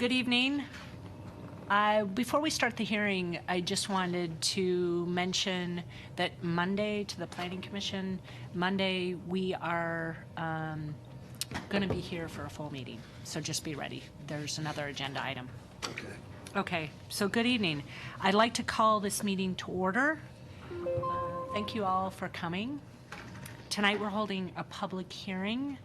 Good evening. Before we start the hearing, I just wanted to mention that Monday to the Planning Commission, Monday we are going to be here for a full meeting, so just be ready. There's another agenda item. Okay, so good evening. I'd like to call this meeting to order. Thank you all for coming. Tonight we're holding a public hearing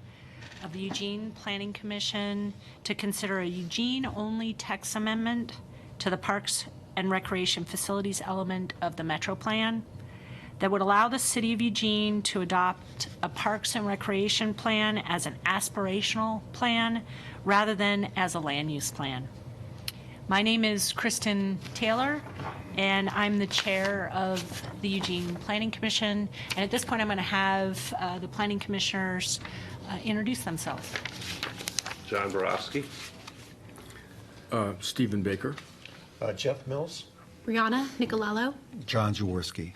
of the Eugene Planning Commission to consider a Eugene-only text amendment to the Parks and Recreation Facilities element of the Metro Plan that would allow the City of Eugene to adopt a Parks and Recreation Plan as an aspirational plan rather than as a land use plan. My name is Kristen Taylor, and I'm the chair of the Eugene Planning Commission. And at this point, I'm going to have the planning commissioners introduce themselves. John Borowski. Stephen Baker. Jeff Mills. Brianna Nicolello. John Jaworski.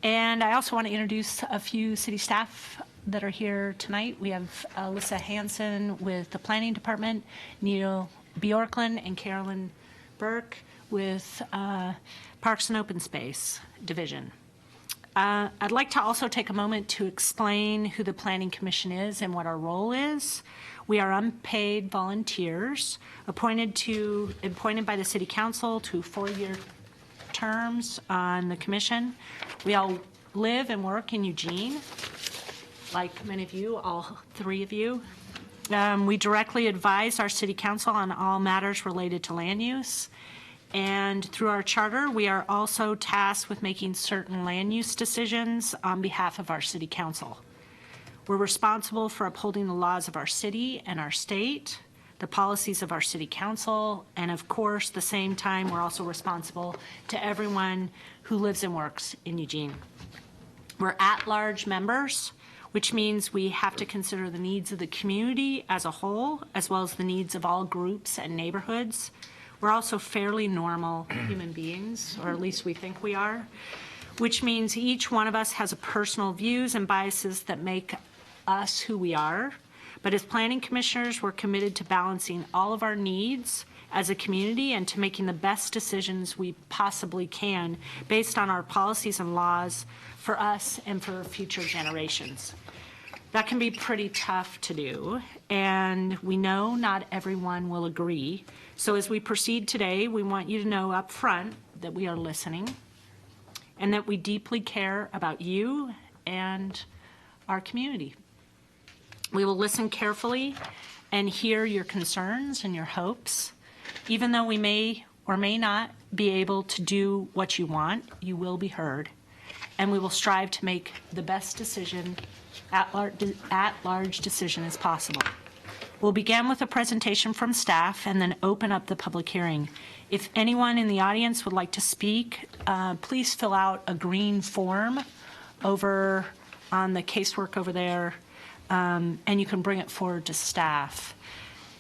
And I also want to introduce a few city staff that are here tonight. We have Alyssa Hansen with the Planning Department, Neil Bjorklund and Carolyn Burke with Parks and Open Space Division. I'd like to also take a moment to explain who the Planning Commission is and what our role is. We are unpaid volunteers appointed by the City Council to 4-year terms on the Commission. We all live and work in Eugene, like many of you, all 3 of you. We directly advise our City Council on all matters related to land use. And through our charter, we are also tasked with making certain land use decisions on behalf of our City Council. We're responsible for upholding the laws of our city and our state, the policies of our City Council, and of course, at the same time, we're also responsible to everyone who lives and works in Eugene. We're at-large members, which means we have to consider the needs of the community as a whole, as well as the needs of all groups and neighborhoods. We're also fairly normal human beings, or at least we think we are, which means each one of us has personal views and biases that make us who we are. But as planning commissioners, we're committed to balancing all of our needs as a community and to making the best decisions we possibly can based on our policies and laws for us and for future generations. That can be pretty tough to do, and we know not everyone will agree. So as we proceed today, we want you to know up front that we are listening and that we deeply care about you and our community. We will listen carefully and hear your concerns and your hopes. Even though we may or may not be able to do what you want, you will be heard. And we will strive to make the best decision, at-large decision as possible. We'll begin with a presentation from staff and then open up the public hearing. If anyone in the audience would like to speak, please fill out a green form over on the casework over there, and you can bring it forward to staff.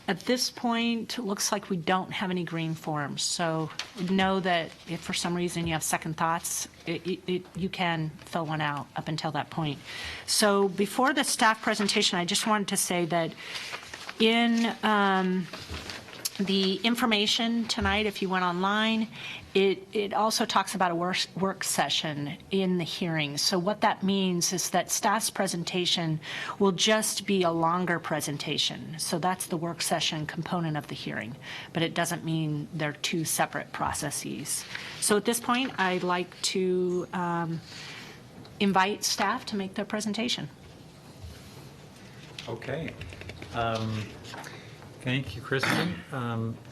At this point, it looks like we don't have any green forms, so know that if for some reason you have second thoughts, you can fill one out up until that point. So before the staff presentation, I just wanted to say that in the information tonight, if you went online, it also talks about a work session in the hearing. So what that means is that staff's presentation will just be a longer presentation. So that's the work session component of the hearing, but it doesn't mean they're 2 separate processes. So at this point, I'd like to invite staff to make their presentation. Okay. Thank you, Kristen.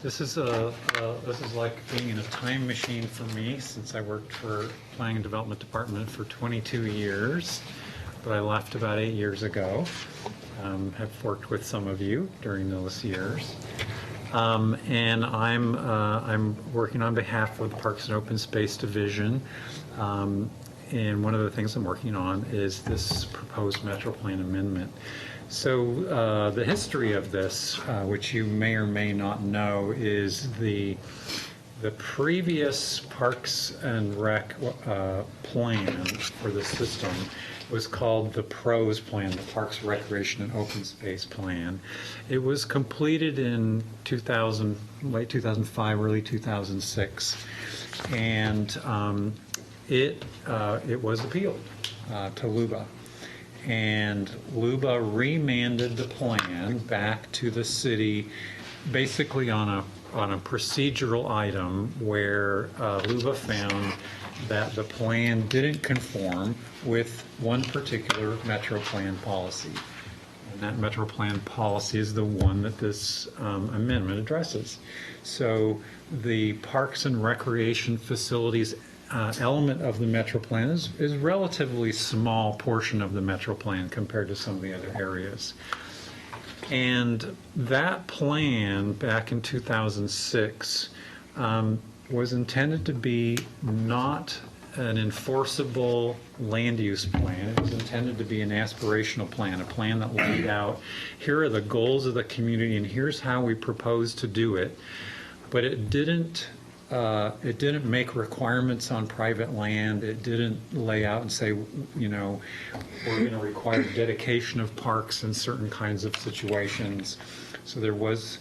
This is like being in a time machine for me, since I worked for Planning and Development Department for 22 years, but I left about 8 years ago. Have worked with some of you during those years, and I'm working on behalf of the Parks and Open Space Division. And one of the things I'm working on is this proposed Metro Plan amendment. So the history of this, which you may or may not know, is the previous Parks and Rec plan for the system was called the PROS plan, the Parks, Recreation, and Open Space Plan. It was completed in 2000, late 2005, early 2006, and it was appealed to LUBA. And LUBA remanded the plan back to the city, basically on a procedural item where LUBA found that the plan didn't conform with one particular Metro Plan policy. And that Metro Plan policy is the one that this amendment addresses. So the Parks and Recreation Facilities element of the Metro Plan is relatively small portion of the Metro Plan compared to some of the other areas. And that plan back in 2006 was intended to be not an enforceable land use plan. It was intended to be an aspirational plan, a plan that laid out, here are the goals of the community and here's how we propose to do it. But it didn't make requirements on private land. It didn't lay out and say, you know, we're going to require dedication of parks in certain kinds of situations. So there was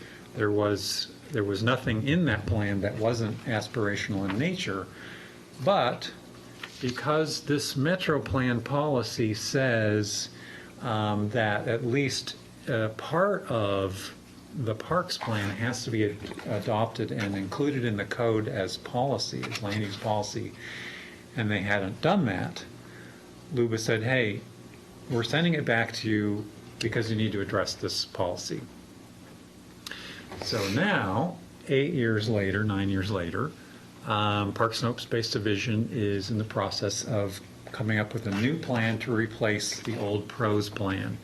nothing in that plan that wasn't aspirational in nature. But because this Metro Plan policy says that at least part of the Parks Plan has to be adopted and included in the code as policy, as land use policy, and they hadn't done that, LUBA said, hey, we're sending it back to you because you need to address this policy. So now, 9 years later, Parks and Open Space Division is in the process of coming up with a new plan to replace the old PROS plan.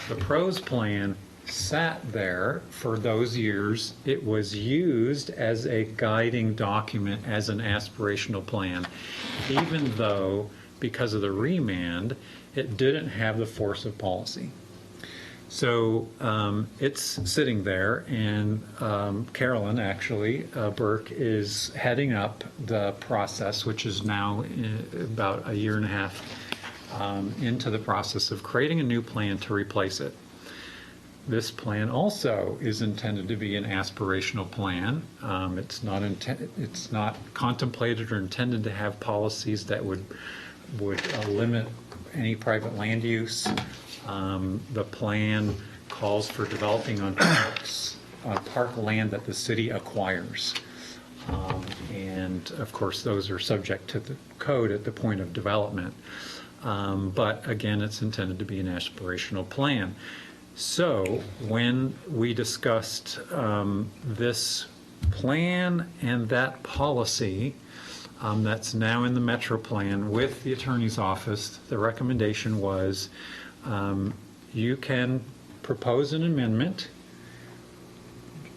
The PROS plan sat there for those years. It was used as a guiding document, as an aspirational plan, even though, because of the remand, it didn't have the force of policy. So it's sitting there, and Carolyn, actually, Burke, is heading up the process, which is now about 1.5 years into the process of creating a new plan to replace it. This plan also is intended to be an aspirational plan. It's not contemplated or intended to have policies that would limit any private land use. The plan calls for developing on park land that the city acquires. And of course, those are subject to the code at the point of development. But again, it's intended to be an aspirational plan. So when we discussed this plan and that policy that's now in the Metro Plan with the Attorney's Office, the recommendation was you can propose an amendment,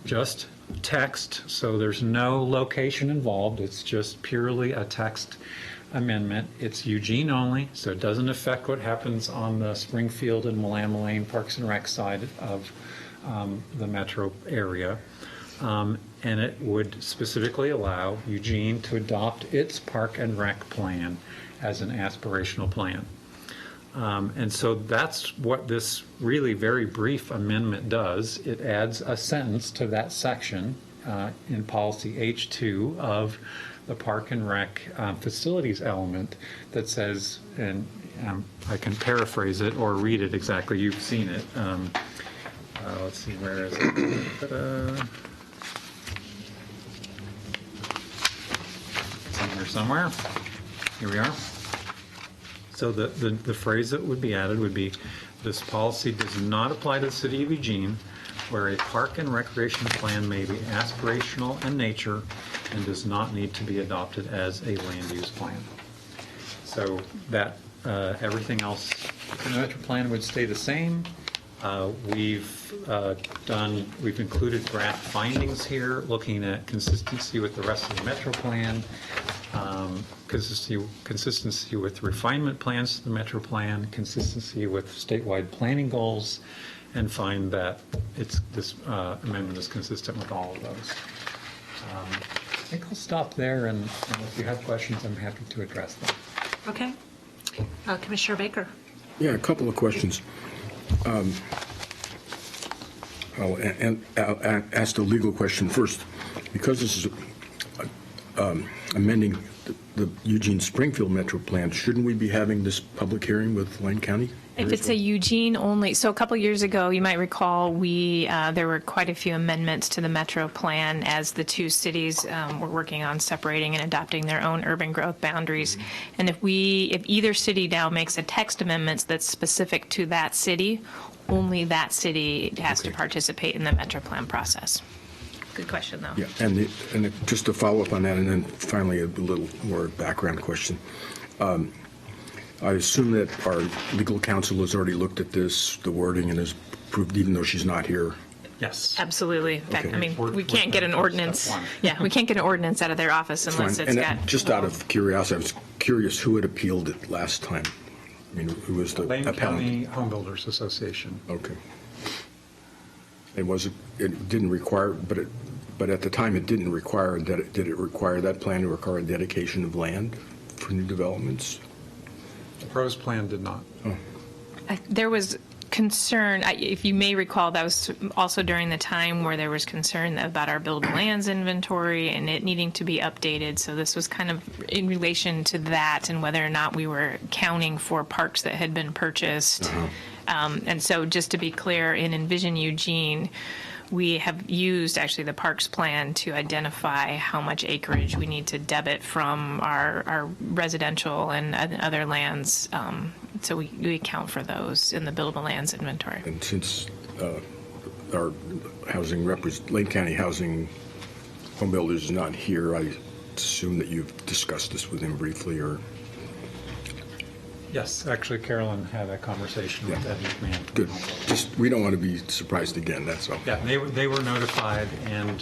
just text, so there's no location involved, it's just purely a text amendment. It's Eugene only, so it doesn't affect what happens on the Springfield and Willamette Lane Parks and Rec side of the metro area. And it would specifically allow Eugene to adopt its Park and Rec plan as an aspirational plan. And so that's what this really very brief amendment does. It adds a sentence to that section in policy H2 of the Park and Rec facilities element that says, and I can paraphrase it or read it exactly, you've seen it. Let's see, where is it? Ta-da. It's in here somewhere. Here we are. So the phrase that would be added would be, this policy does not apply to the city of Eugene, where a park and recreation plan may be aspirational in nature and does not need to be adopted as a land use plan. So that everything else in the Metro Plan would stay the same. We've included draft findings here, looking at consistency with the rest of the Metro Plan, consistency with refinement plans to the Metro Plan, consistency with statewide planning goals, and find that this amendment is consistent with all of those. I think I'll stop there, and if you have questions, I'm happy to address them. Okay. Commissioner Baker. Yeah, a couple of questions. I'll ask the legal question first. Because this is amending the Eugene Springfield Metro Plan, shouldn't we be having this public hearing with Lane County? If it's a Eugene only, so a couple years ago, you might recall, there were quite a few amendments to the Metro Plan as the two cities were working on separating and adopting their own urban growth boundaries. And if either city now makes a text amendment that's specific to that city, only that city has to participate in the Metro Plan process. Good question, though. Yeah, and just to follow up on that, and then finally a little more background question. I assume that our legal counsel has already looked at this, the wording, and has approved, even though she's not here. Yes. Absolutely. In fact, Okay. I mean, We're- we can't we're get an done with ordinance. step one. Yeah, we can't get an ordinance out of their office unless Fine. it's And got. just out of curiosity, I was curious who had appealed it last time. I mean, who was the Lane appellant? County Home Builders Association. Okay. And it didn't require, but at the time it didn't require, did it require that plan to require dedication of land for new developments? The pros plan did not. There was concern, if you may recall, that was also during the time where there was concern about our buildable lands inventory and it needing to be updated. So this was kind of in relation to that and whether or not we were counting for parks that had been purchased. And so just to be clear, in Envision Eugene, we have used actually the parks plan to identify how much acreage we need to debit from our residential and other lands. So we account for those in the buildable lands inventory. And since our Lane County Housing Home Builders is not here, I assume that you've discussed this with him briefly, or? Yes, actually Carolyn had a conversation with Ed McMahon. Good. Just, we don't want to be surprised again, that's all. Yeah, they were notified and,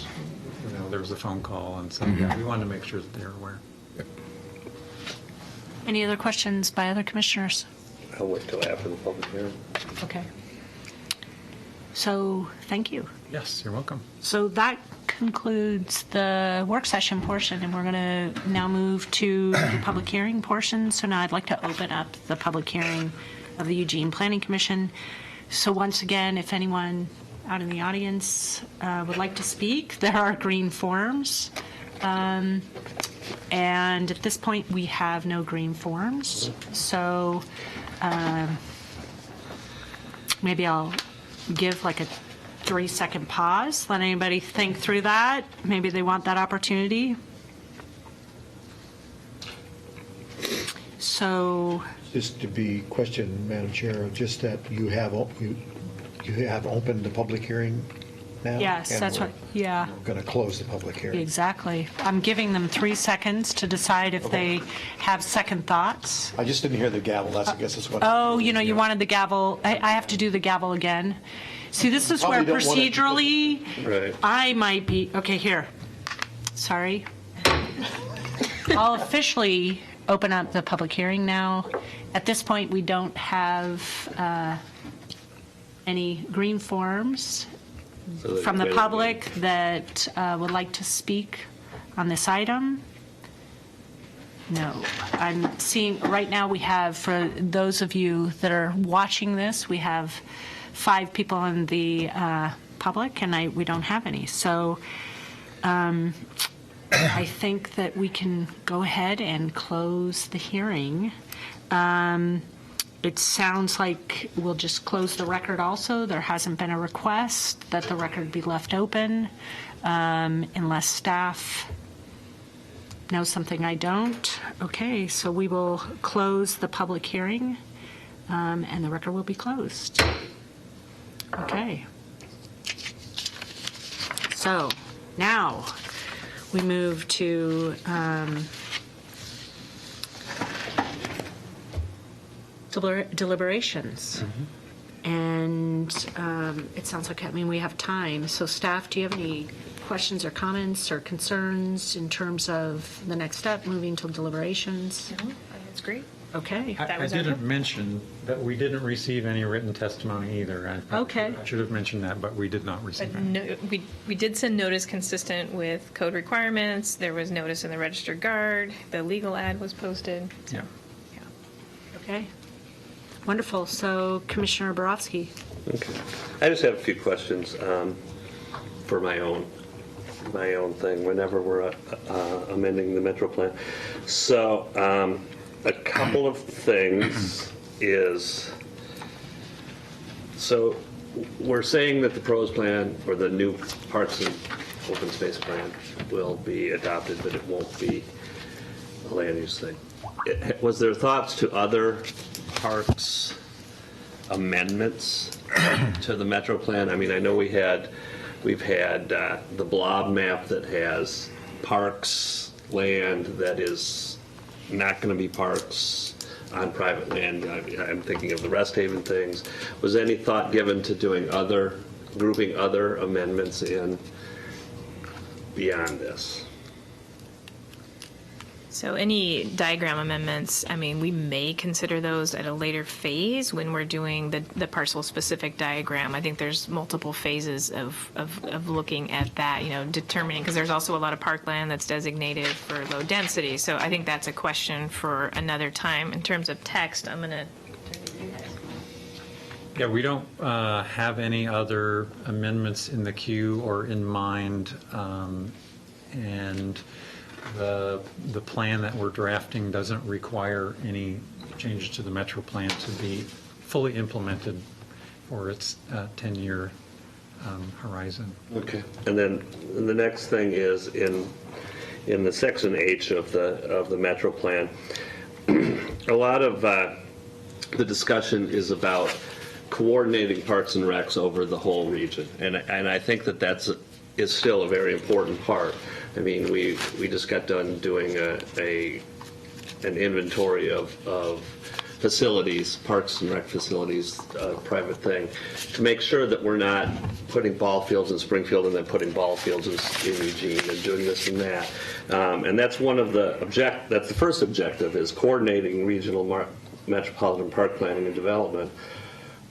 there was a phone call and so, yeah, we wanted to make sure that they were aware. Any other questions by other commissioners? I'll wait till after the public hearing. Okay. So, thank you. Yes, you're welcome. So that concludes the work session portion, and we're going to now move to the public hearing portion. So now I'd like to open up the public hearing of the Eugene Planning Commission. So once again, if anyone out in the audience would like to speak, there are green forms. And at this point, we have no green forms. So maybe I'll give like a 3-second pause. Let anybody think through that. Maybe they want that opportunity. So, Just to be questioned, Madam Chair, just that you have opened the public hearing now? yes, and that's what, yeah, We're going to close the public hearing. exactly. I'm giving them 3 seconds to decide if they have second thoughts. I just didn't hear the gavel, I guess that's what. Oh, you wanted the gavel. I have to do the gavel again. See, this is where Probably don't want it- procedurally, Right. I might be, okay, here. Sorry. I'll officially open up the public hearing now. At this point, we don't have any green forms So they from the wait a public that would like to speak on this item. No. I'm seeing, right now we have, for those of you that are watching this, we have 5 people in the public, and we don't have any. So I think that we can go ahead and close the hearing. It sounds like we'll just close the record also. There hasn't been a request that the record be left open unless staff knows something I don't. Okay, so we will close the public hearing and the record will be closed. Okay. So now we move to deliberations. And it sounds like, we have time. So staff, do you have any questions or comments or concerns in terms of the next step, moving to deliberations? That's great. Okay. I didn't mention that we didn't receive any written testimony either. Okay. I should have mentioned that, but we did not receive any. No, we did send notice consistent with code requirements. There was notice in the Registered Guard. The legal ad was posted. Yeah. Yeah. Okay. Wonderful. So Commissioner Borowski. Okay. I just have a few questions for my own thing whenever we're amending the Metro Plan. So a couple of things is, so we're saying that the PROS plan or the new Parks and Open Space Plan will be adopted, but it won't be a land use thing. Was there thoughts to other parks amendments to the Metro Plan? I mean, I know we've had the blob map that has parks land that is not going to be parks on private land. I'm thinking of the Rest Haven things. Was any thought given to grouping other amendments in beyond this? So any diagram amendments, I mean, we may consider those at a later phase when we're doing the parcel-specific diagram. I think there's multiple phases of looking at that, determining, because there's also a lot of parkland that's designated for low density. So I think that's a question for another time. In terms of text, I'm going to turn to you guys. Yeah, we don't have any other amendments in the queue or in mind, and the plan that we're drafting doesn't require any changes to the Metro Plan to be fully implemented for its 10-year horizon. Okay. And then the next thing is in the section H of the Metro Plan, a lot of the discussion is about coordinating parks and recs over the whole region, and I think that is still a very important part. I mean, we just got done doing an inventory of facilities, parks and rec facilities, private thing, to make sure that we're not putting ball fields in Springfield and then putting ball fields in Eugene and doing this and that. And that's that's the first objective, is coordinating regional metropolitan park planning and development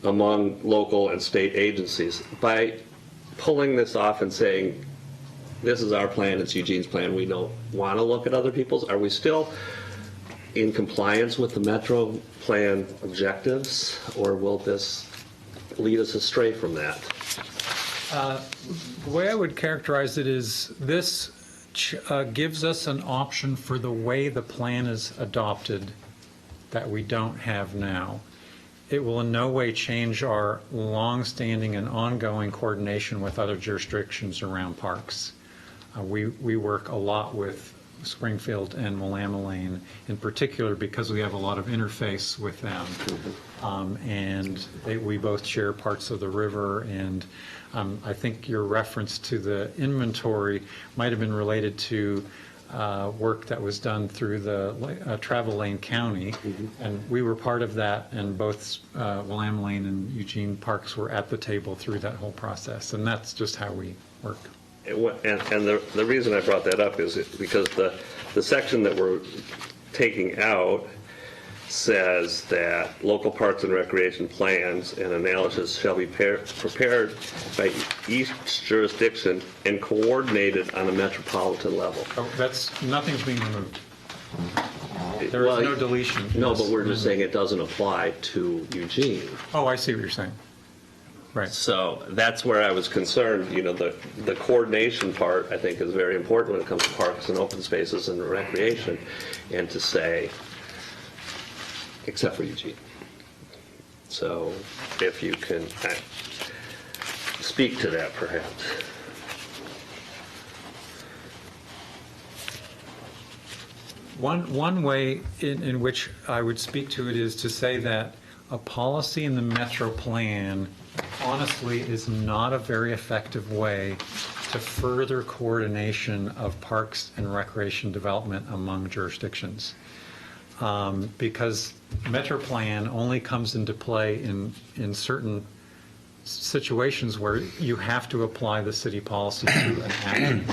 among local and state agencies. By pulling this off and saying, this is our plan, it's Eugene's plan, we don't want to look at other people's, are we still in compliance with the Metro Plan objectives, or will this lead us astray from that? The way I would characterize it is this gives us an option for the way the plan is adopted that we don't have now. It will in no way change our long-standing and ongoing coordination with other jurisdictions around parks. We work a lot with Springfield and Willamette in particular because we have a lot of interface with them. And we both share parts of the river, and I think your reference to the inventory might have been related to work that was done through the Travel Lane County, and we were part of that, and both Willamette and Eugene Parks were at the table through that whole process, and that's just how we work. And the reason I brought that up is because the section that we're taking out says that local parks and recreation plans and analysis shall be prepared by each jurisdiction and coordinated on a metropolitan level. Oh, nothing's being removed. There is no deletion. No, but we're just saying it doesn't apply to Eugene. Oh, I see what you're saying. Right. So that's where I was concerned. The coordination part, I think, is very important when it comes to parks and open spaces and recreation, and to say, except for Eugene. So if you can speak to that, perhaps. One way in which I would speak to it is to say that a policy in the Metro Plan honestly is not a very effective way to further coordination of parks and recreation development among jurisdictions. Because Metro Plan only comes into play in certain situations where you have to apply the city policy to an action.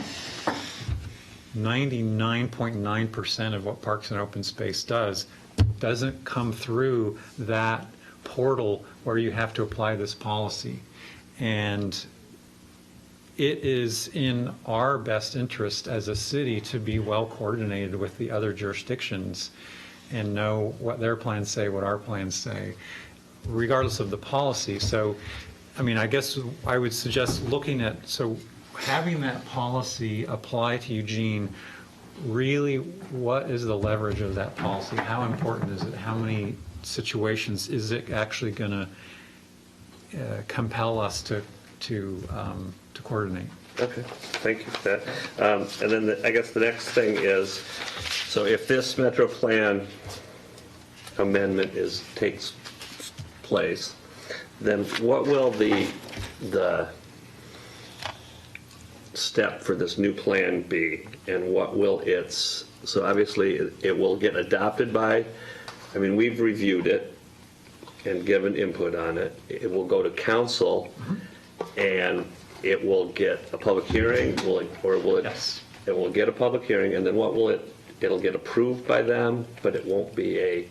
99.9% of what Parks and Open Space doesn't come through that portal where you have to apply this policy. And it is in our best interest as a city to be well coordinated with the other jurisdictions and know what their plans say, what our plans say. regardless of the policy. So, I mean, I guess I would suggest looking at, so having that policy apply to Eugene, really, what is the leverage of that policy? How important is it? How many situations is it actually going to compel us to coordinate? Okay, thank you for that. And then I guess the next thing is, so if this Metro Plan amendment takes place, then what will the step for this new plan be, and what will so obviously it will get adopted by, I mean, we've reviewed it and given input on it. It will go to council, and it will get a public hearing, or will it? Yes. It will get a public hearing, and then what will it'll get approved by them, but it won't be a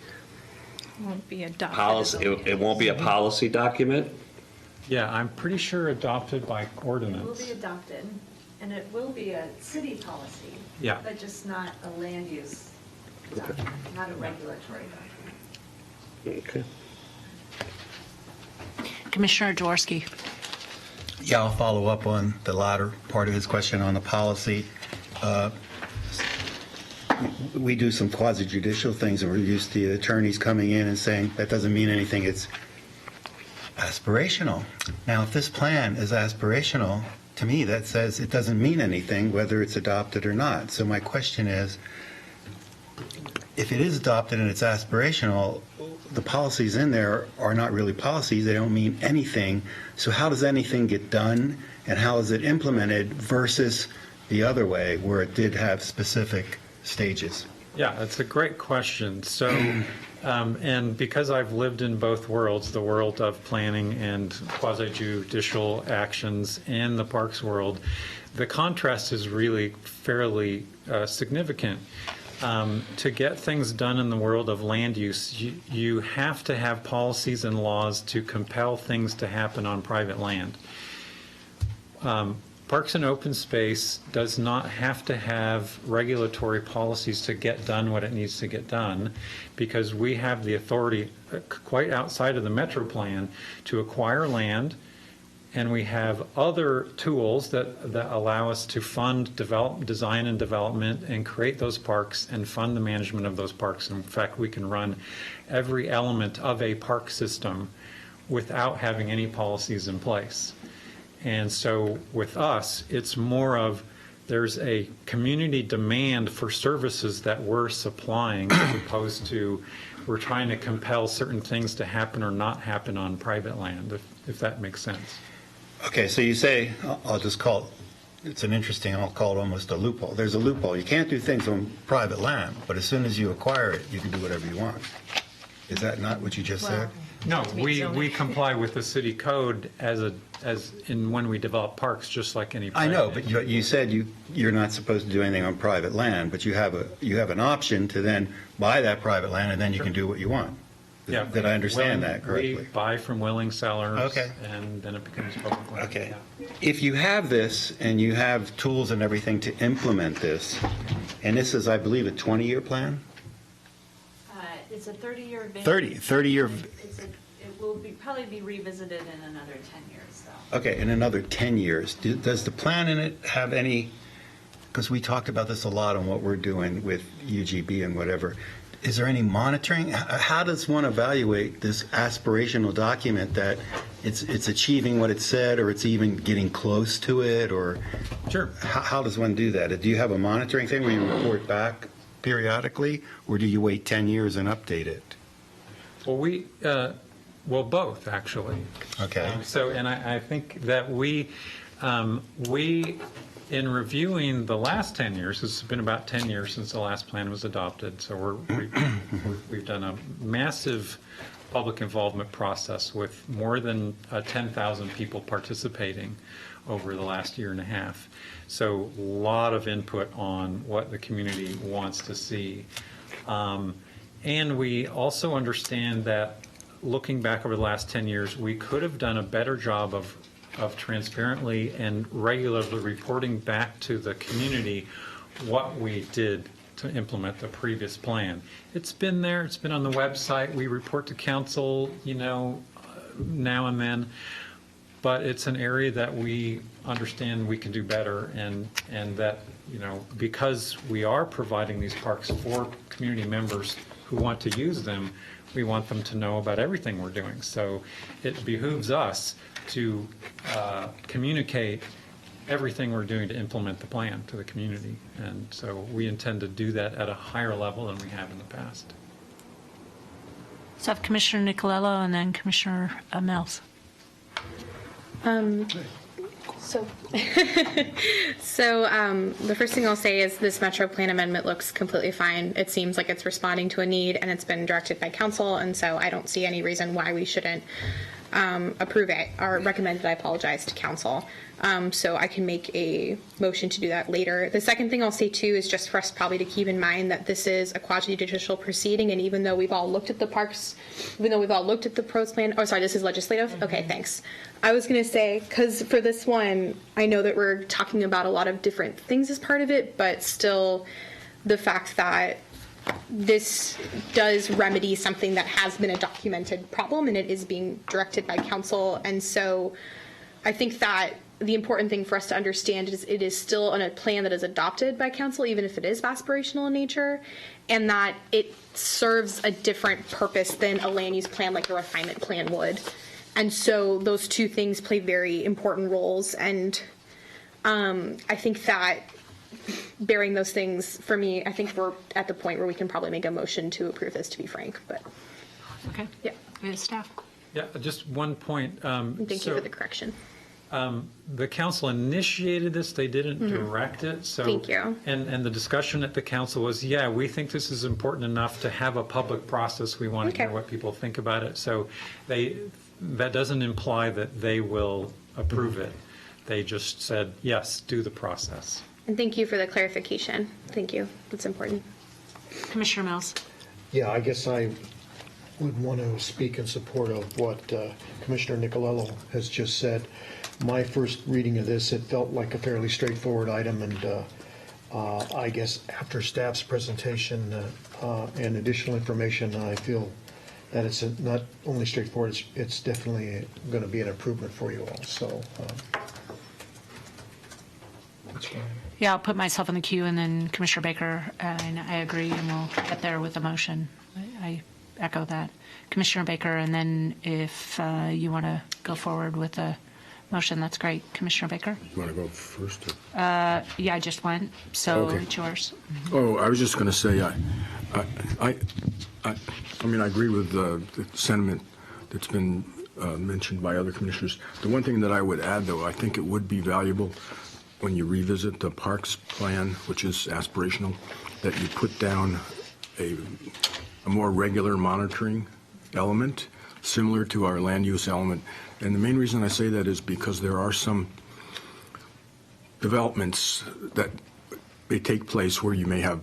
Won't be adopted. policy, it won't be a policy document? Yeah, I'm pretty sure adopted by It will ordinance. be adopted, and it will be a city policy. Yeah. But just not a land use document, not a regulatory document. Okay. Commissioner Jaworski. Yeah, I'll follow up on the latter part of his question on the policy. We do some quasi-judicial things, and we're used to the attorneys coming in and saying, that doesn't mean anything, it's aspirational. Now, if this plan is aspirational, to me, that says it doesn't mean anything whether it's adopted or not. So my question is, if it is adopted and it's aspirational, the policies in there are not really policies, they don't mean anything. So how does anything get done, and how is it implemented versus the other way where it did have specific stages? Yeah, that's a great question. So, and because I've lived in both worlds, the world of planning and quasi-judicial actions and the parks world, the contrast is really fairly significant. To get things done in the world of land use, you have to have policies and laws to compel things to happen on private land. Parks and Open Space does not have to have regulatory policies to get done what it needs to get done, because we have the authority quite outside of the Metro Plan to acquire land, and we have other tools that allow us to fund design and development and create those parks and fund the management of those parks. In fact, we can run every element of a park system without having any policies in place. And so with us, it's more of there's a community demand for services that we're supplying as opposed to we're trying to compel certain things to happen or not happen on private land, if that makes sense. Okay, so you say, I'll just call it's an interesting, I'll call it almost a loophole. There's a loophole. You can't do things on private land, but as soon as you acquire it, you can do whatever you want. Is that not what you just said? No, we comply with the city code as in when we develop parks, just like any I private. know, but you said you're not supposed to do anything on private land, but you have an option to then buy that private land, and then you can do what you want. Yeah. Did I understand that We correctly? buy from willing sellers. Okay. And then it becomes public land. Okay. Yeah. If you have this, and you have tools and everything to implement this, and this is, I believe, a 20-year plan? It's a 30-year vision. 30-year, It will probably be revisited in another 10 years, though. okay, in another 10 years. Does the plan in it have any, because we talked about this a lot on what we're doing with UGB and whatever, is there any monitoring? How does one evaluate this aspirational document that it's achieving what it said, or it's even getting close to it, or? Sure. How does one do that? Do you have a monitoring thing where you report back periodically, or do you wait 10 years and update it? Well, both, actually. Okay. So, and I think that we, in reviewing the last 10 years, it's been about 10 years since the last plan was adopted, so we've done a massive public involvement process with more than 10,000 people participating over the last year and a half. So a lot of input on what the community wants to see. And we also understand that looking back over the last 10 years, we could have done a better job of transparently and regularly reporting back to the community what we did to implement the previous plan. It's been there, it's been on the website, we report to council, now and then, but it's an area that we understand we can do better, and that, because we are providing these parks for community members who want to use them, we want them to know about everything we're doing. So it behooves us to communicate everything we're doing to implement the plan to the community. And so we intend to do that at a higher level than we have in the past. So I have Commissioner Nicolello and then Commissioner Mills. So, the first thing I'll say is this Metro Plan amendment looks completely fine. It seems like it's responding to a need, and it's been directed by council, and so I don't see any reason why we shouldn't approve it or recommend it, I apologize, to council. So I can make a motion to do that later. The second thing I'll say too is just for us probably to keep in mind that this is a quasi-judicial proceeding, and even though we've all looked at the parks, even though we've all looked at the pros plan, oh sorry, this is legislative? Okay, thanks. I was gonna say, because for this one, I know that we're talking about a lot of different things as part of it, but still the fact that this does remedy something that has been a documented problem, and it is being directed by council. And so I think that the important thing for us to understand is it is still on a plan that is adopted by council, even if it is aspirational in nature, and that it serves a different purpose than a land use plan like a refinement plan would. And so those two things play very important roles. And I think that bearing those things, for me, I think we're at the point where we can probably make a motion to approve this, to be frank. But Okay. yeah, Staff. Yeah, just one point. and thank you for the correction. The council initiated this, they didn't direct it, so. Thank you. And the discussion at the council was, yeah, we think this is important enough to have a public process, we want to hear Okay. what people think about it, so that doesn't imply that they will approve it. They just said, yes, do the process. And thank you for the clarification. Thank you. That's important. Commissioner Mills. Yeah, I guess I would want to speak in support of what Commissioner Nicolello has just said. My first reading of this, it felt like a fairly straightforward item, and I guess after staff's presentation and additional information, I feel that it's not only straightforward, it's definitely going to be an improvement for you all. So that's fine. Yeah, I'll put myself in the queue, and then Commissioner Baker, and I agree, and we'll get there with a motion. I echo that. Commissioner Baker, and then if you want to go forward with a motion, that's great. Commissioner Baker? You want to go first? Yeah, I just went, so Okay. it's yours. Oh, I was just going to say, I mean, I agree with the sentiment that's been mentioned by other commissioners. The one thing that I would add, though, I think it would be valuable when you revisit the parks plan, which is aspirational, that you put down a more regular monitoring element, similar to our land use element. And the main reason I say that is because there are some developments that may take place where you may have,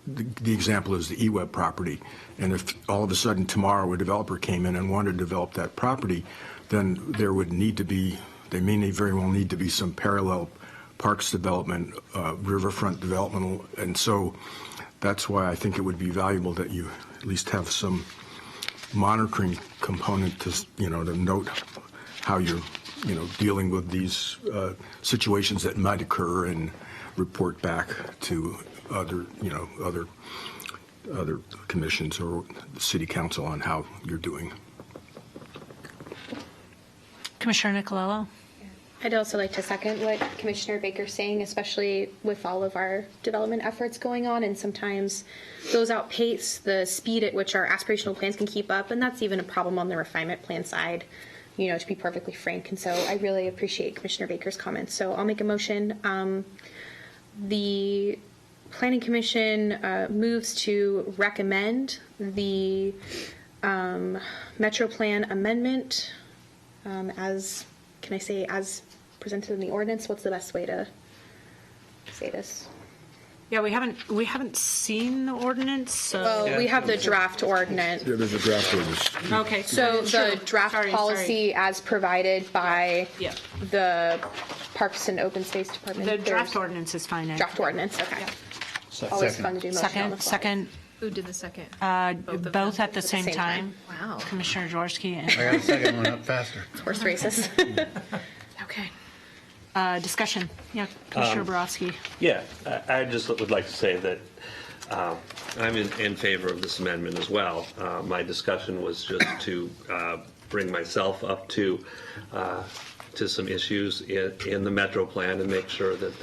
the example is the eWeb property. And if all of a sudden tomorrow a developer came in and wanted to develop that property, then there would need to be, there may very well need to be some parallel parks development, riverfront development. And so that's why I think it would be valuable that you at least have some monitoring component to, to note how you're, dealing with these situations that might occur and report back to other commissions or the city council on how you're doing. Commissioner Nicolello? I'd also like to second what Commissioner Baker's saying, especially with all of our development efforts going on, and sometimes those outpace the speed at which our aspirational plans can keep up, and that's even a problem on the refinement plan side, to be perfectly frank. And so I really appreciate Commissioner Baker's comments. So I'll make a motion. The Planning Commission moves to recommend the Metro Plan amendment as presented in the ordinance. What's the best way to say this? Yeah, we haven't seen the ordinance, so. Well, we have the draft ordinance. Yeah, there's a draft ordinance. Okay. So Sure. the draft policy as provided by Yeah. the Parks and Open Space Department. The draft ordinance is fine. Draft ordinance, okay. always fun to do motion on the fly. Second, Who did the second? both at the same time. Wow. Commissioner Jaworski I and got a second one up faster. Horse races. Okay. discussion. Yeah, Commissioner Borowski. Yeah, I just would like to say that I'm in favor of this amendment as well. My discussion was just to bring myself up to some issues in the Metro Plan and make sure that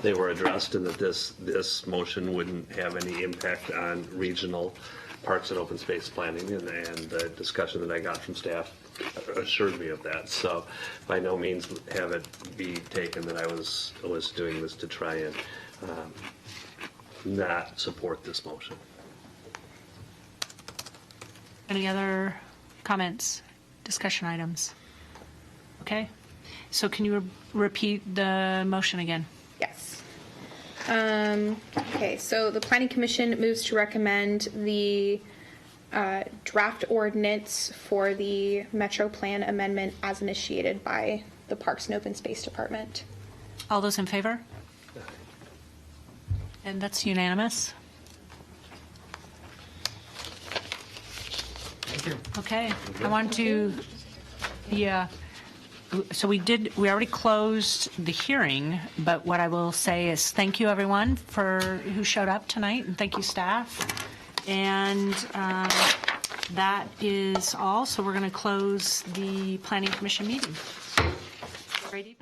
they were addressed and that this motion wouldn't have any impact on regional parks and open space planning, and the discussion that I got from staff assured me of that. So by no means have it be taken that I was doing this to try and not support this motion. Any other comments, discussion items? Okay, so can you repeat the motion again? Yes. Okay, so the Planning Commission moves to recommend the draft ordinance for the Metro Plan amendment as initiated by the Parks and Open Space Department. All those in favor? And that's unanimous. Thank you. Okay, I want to, yeah, so we already closed the hearing, but what I will say is thank you everyone who showed up tonight, and thank you staff. And that is all, so we're going to close the Planning Commission meeting. Ready?